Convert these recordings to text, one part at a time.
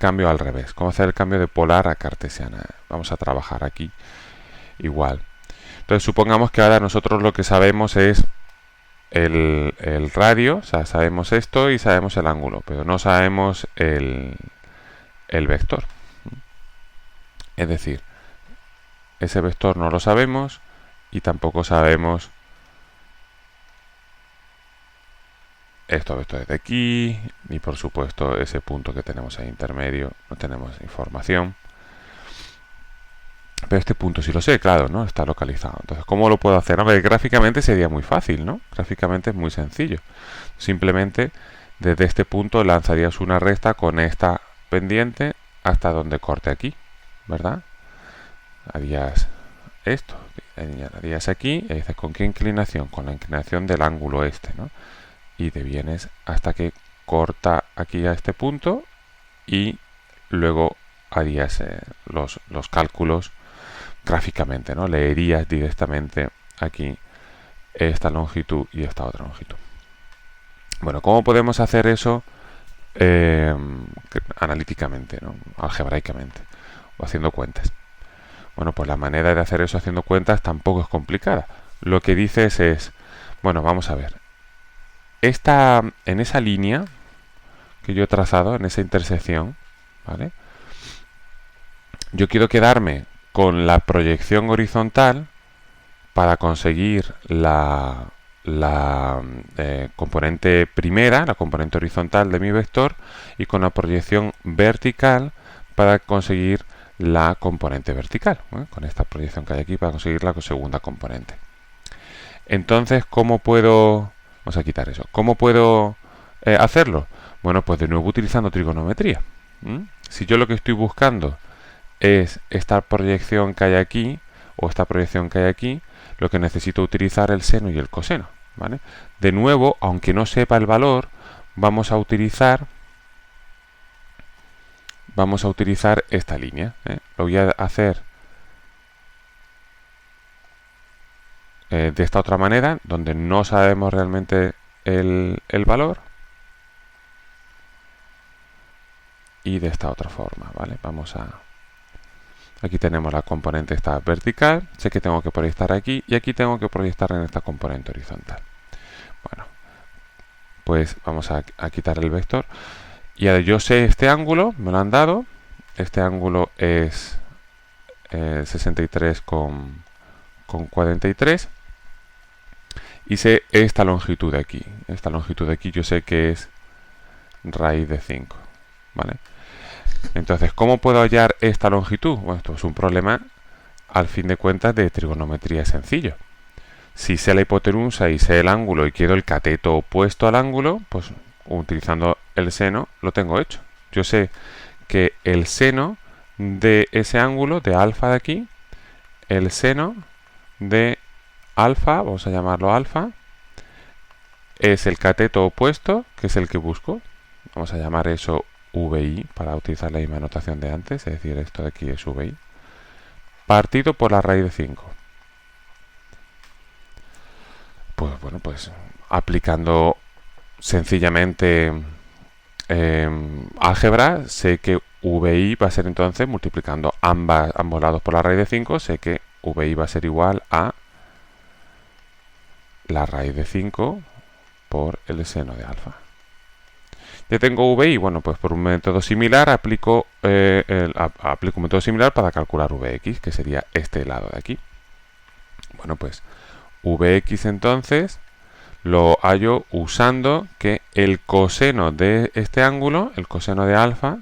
cambio al revés, cómo hacer el cambio de polar a cartesiana. Vamos a trabajar aquí igual. Entonces supongamos que ahora nosotros lo que sabemos es el radio, o sea, sabemos esto y sabemos el ángulo, pero no sabemos el vector. Es decir, ese vector no lo sabemos y tampoco sabemos estos vectores de aquí, ni por supuesto ese punto que tenemos ahí intermedio, no tenemos información. Pero este punto sí lo sé, claro, ¿no? Está localizado. Entonces, ¿cómo lo puedo hacer? Hombre, gráficamente sería muy fácil, ¿no? Gráficamente es muy sencillo. Simplemente, desde este punto lanzarías una recta con esta pendiente hasta donde corte aquí, ¿verdad? Harías esto, harías aquí, y dices, ¿con qué inclinación? Con la inclinación del ángulo este, ¿no? Y te vienes hasta que corta aquí a este punto y luego harías los cálculos gráficamente, ¿no? Leerías directamente aquí esta longitud y esta otra longitud. Bueno, ¿cómo podemos hacer eso analíticamente, ¿no? Algebraicamente o haciendo cuentas? Bueno, pues la manera de hacer eso haciendo cuentas tampoco es complicada. Lo que dices es, bueno, vamos a ver. En esa línea que yo he trazado, en esa intersección, ¿vale? Yo quiero quedarme con la proyección horizontal para conseguir la componente primera, la componente horizontal de mi vector, y con la proyección vertical para conseguir la componente vertical, ¿eh? Con esta proyección que hay aquí para conseguir la segunda componente. Entonces, ¿cómo puedo...? Vamos a quitar eso. ¿Cómo puedo hacerlo? Bueno, pues de nuevo utilizando trigonometría. Si yo lo que estoy buscando es esta proyección que hay aquí, o esta proyección que hay aquí, lo que necesito utilizar el seno y el coseno, ¿vale? De nuevo, aunque no sepa el valor, vamos a utilizar esta línea, ¿eh? Lo voy a hacer de esta otra manera, donde no sabemos realmente el valor, y de esta otra forma, ¿vale? Vamos a... Aquí tenemos la componente esta vertical, sé que tengo que proyectar aquí, y aquí tengo que proyectar en esta componente horizontal. Bueno, pues vamos a quitar el vector. Y ahora yo sé este ángulo, me lo han dado. Este ángulo es 63,43. Y sé esta longitud de aquí. Esta longitud de aquí yo sé que es raíz de 5. ¿Vale? Entonces, ¿cómo puedo hallar esta longitud? Bueno, esto es un problema, al fin de cuentas, de trigonometría sencillo. Si sé la hipotenusa y sé el ángulo y quiero el cateto opuesto al ángulo, pues utilizando el seno lo tengo hecho. Yo sé que el seno de ese ángulo, de alfa de aquí, el seno de alfa, vamos a llamarlo alfa, es el cateto opuesto, que es el que busco. Vamos a llamar eso VI para utilizar la misma notación de antes, es decir, esto de aquí es VI, partido por la raíz de 5. Pues bueno, pues aplicando sencillamente álgebra, sé que VI va a ser entonces, multiplicando ambos lados por la raíz de 5, sé que VI va a ser igual a la raíz de 5 por el seno de alfa. Ya tengo VI, bueno, pues por un método similar aplico un método similar para calcular Vx, que sería este lado de aquí. Bueno, pues Vx entonces lo hallo usando que el coseno de este ángulo, el coseno de alfa,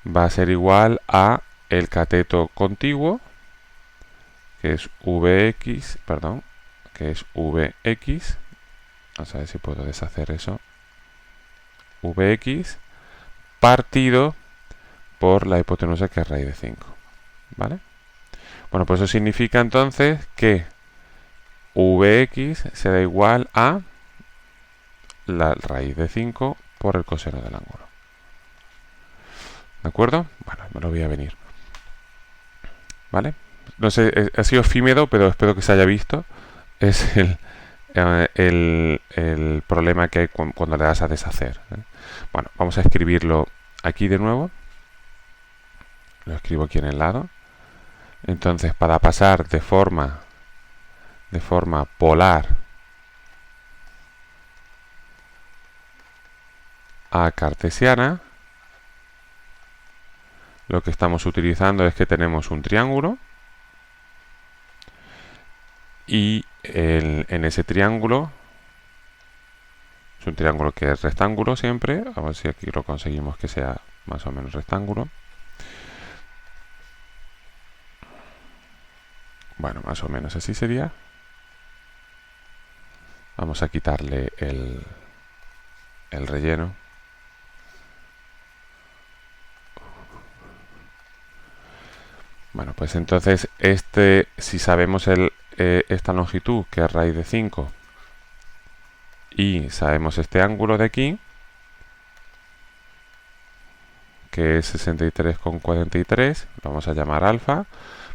va a ser igual a el cateto contiguo, que es Vx, vamos a ver si puedo deshacer eso, Vx partido por la hipotenusa, que es raíz de 5, ¿vale? Bueno, pues eso significa entonces que Vx será igual a la raíz de 5 por el coseno del ángulo. ¿De acuerdo? Bueno, me lo voy a venir. ¿Vale? No sé, ha sido efímero, pero espero que se haya visto. Es el problema que hay cuando le das a deshacer. Bueno, vamos a escribirlo aquí de nuevo. Lo escribo aquí en el lado. Entonces, para pasar de forma polar a cartesiana, lo que estamos utilizando es que tenemos un triángulo y en ese triángulo, es un triángulo que es rectángulo siempre, a ver si aquí lo conseguimos que sea más o menos rectángulo. Bueno, más o menos así sería. Vamos a quitarle el relleno. Bueno, pues entonces si sabemos esta longitud, que es raíz de 5, y sabemos este ángulo de aquí, que es 63,43, lo vamos a llamar alfa,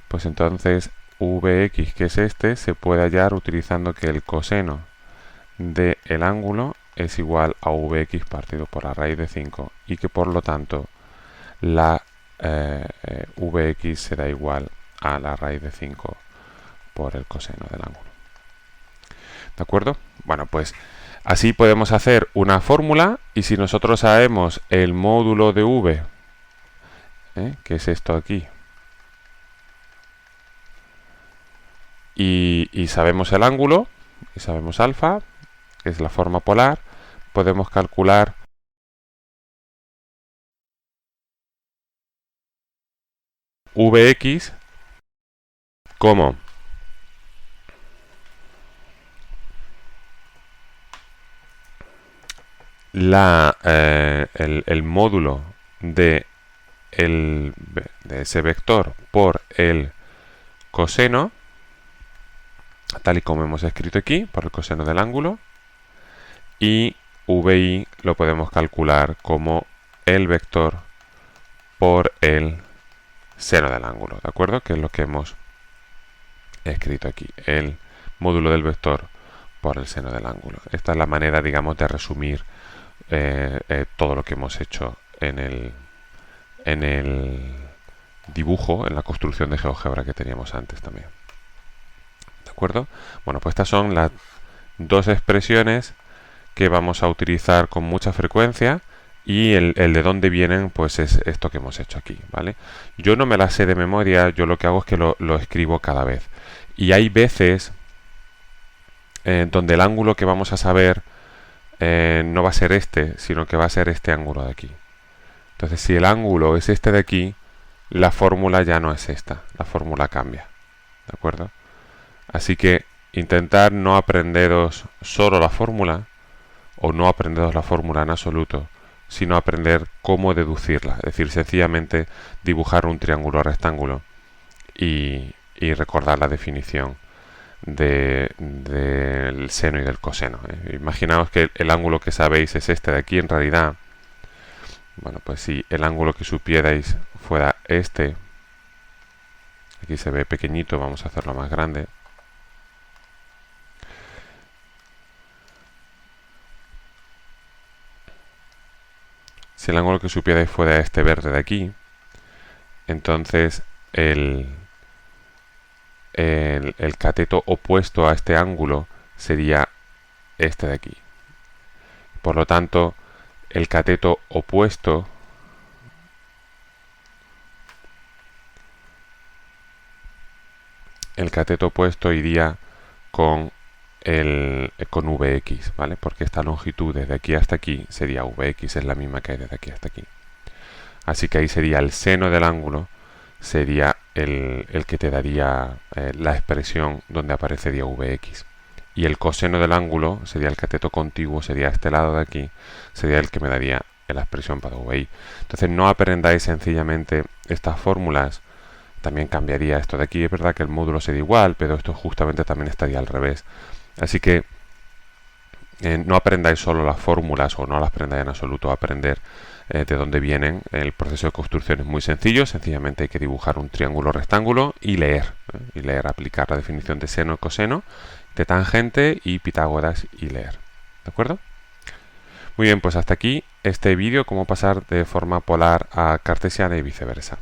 pues entonces Vx, que es se puede hallar utilizando que el coseno del ángulo es igual a Vx partido por la raíz de 5 y que por lo tanto la Vx será igual a la raíz de 5 por el coseno del ángulo. ¿De acuerdo? Bueno, pues así podemos hacer una fórmula y si nosotros sabemos el módulo de v, que es esto aquí, y sabemos el ángulo, y sabemos alfa, que es la forma polar, podemos calcular Vx como el módulo de ese vector por el coseno, tal y como hemos escrito aquí, por el coseno del ángulo, y vi lo podemos calcular como el vector por el seno del ángulo, ¿de acuerdo? Que es lo que hemos escrito aquí, el módulo del vector por el seno del ángulo. Esta es la manera, digamos, de resumir todo lo que hemos hecho en el dibujo, en la construcción de GeoGebra que teníamos antes también. ¿De acuerdo? Bueno, pues estas son las dos expresiones que vamos a utilizar con mucha frecuencia y el de dónde vienen, pues es esto que hemos hecho aquí, ¿vale? Yo no me las sé de memoria, yo lo que hago es que lo escribo cada vez. Y hay veces donde el ángulo que vamos a saber no va a ser este, sino que va a ser este ángulo de aquí. Entonces, si el ángulo es este de aquí, la fórmula ya no es esta, la fórmula cambia, ¿de acuerdo? Así que intentar no aprenderos solo la fórmula, o no aprenderos la fórmula en absoluto, sino aprender cómo deducirla, es decir, sencillamente dibujar un triángulo rectángulo y recordar la definición del seno y del coseno. Imaginaos que el ángulo que sabéis es este de aquí, en realidad. Bueno, pues si el ángulo que supierais fuera este, aquí se ve pequeñito, vamos a hacerlo más grande. Si el ángulo que supierais fuera este verde de aquí, entonces el cateto opuesto a este ángulo sería este de aquí. Por lo tanto, el cateto opuesto iría con Vx, ¿vale? Porque esta longitud desde aquí hasta aquí sería Vx, es la misma que hay desde aquí hasta aquí. Así que ahí sería el seno del ángulo, sería el que te daría la expresión donde aparecería Vx. Y el coseno del ángulo sería el cateto contiguo, sería este lado de aquí, sería el que me daría la expresión para VI. Entonces no aprendáis sencillamente estas fórmulas, también cambiaría esto de aquí. Es verdad que el módulo sería igual, pero esto justamente también estaría al revés. Así que no aprendáis solo las fórmulas o no las aprendáis en absoluto a aprender de dónde vienen. El proceso de construcción es muy sencillo, sencillamente hay que dibujar un triángulo rectángulo y leer, aplicar la definición de seno y coseno, de tangente y Pitágoras y leer. ¿De acuerdo? Muy bien, pues hasta aquí este vídeo, cómo pasar de forma polar a cartesiana y viceversa.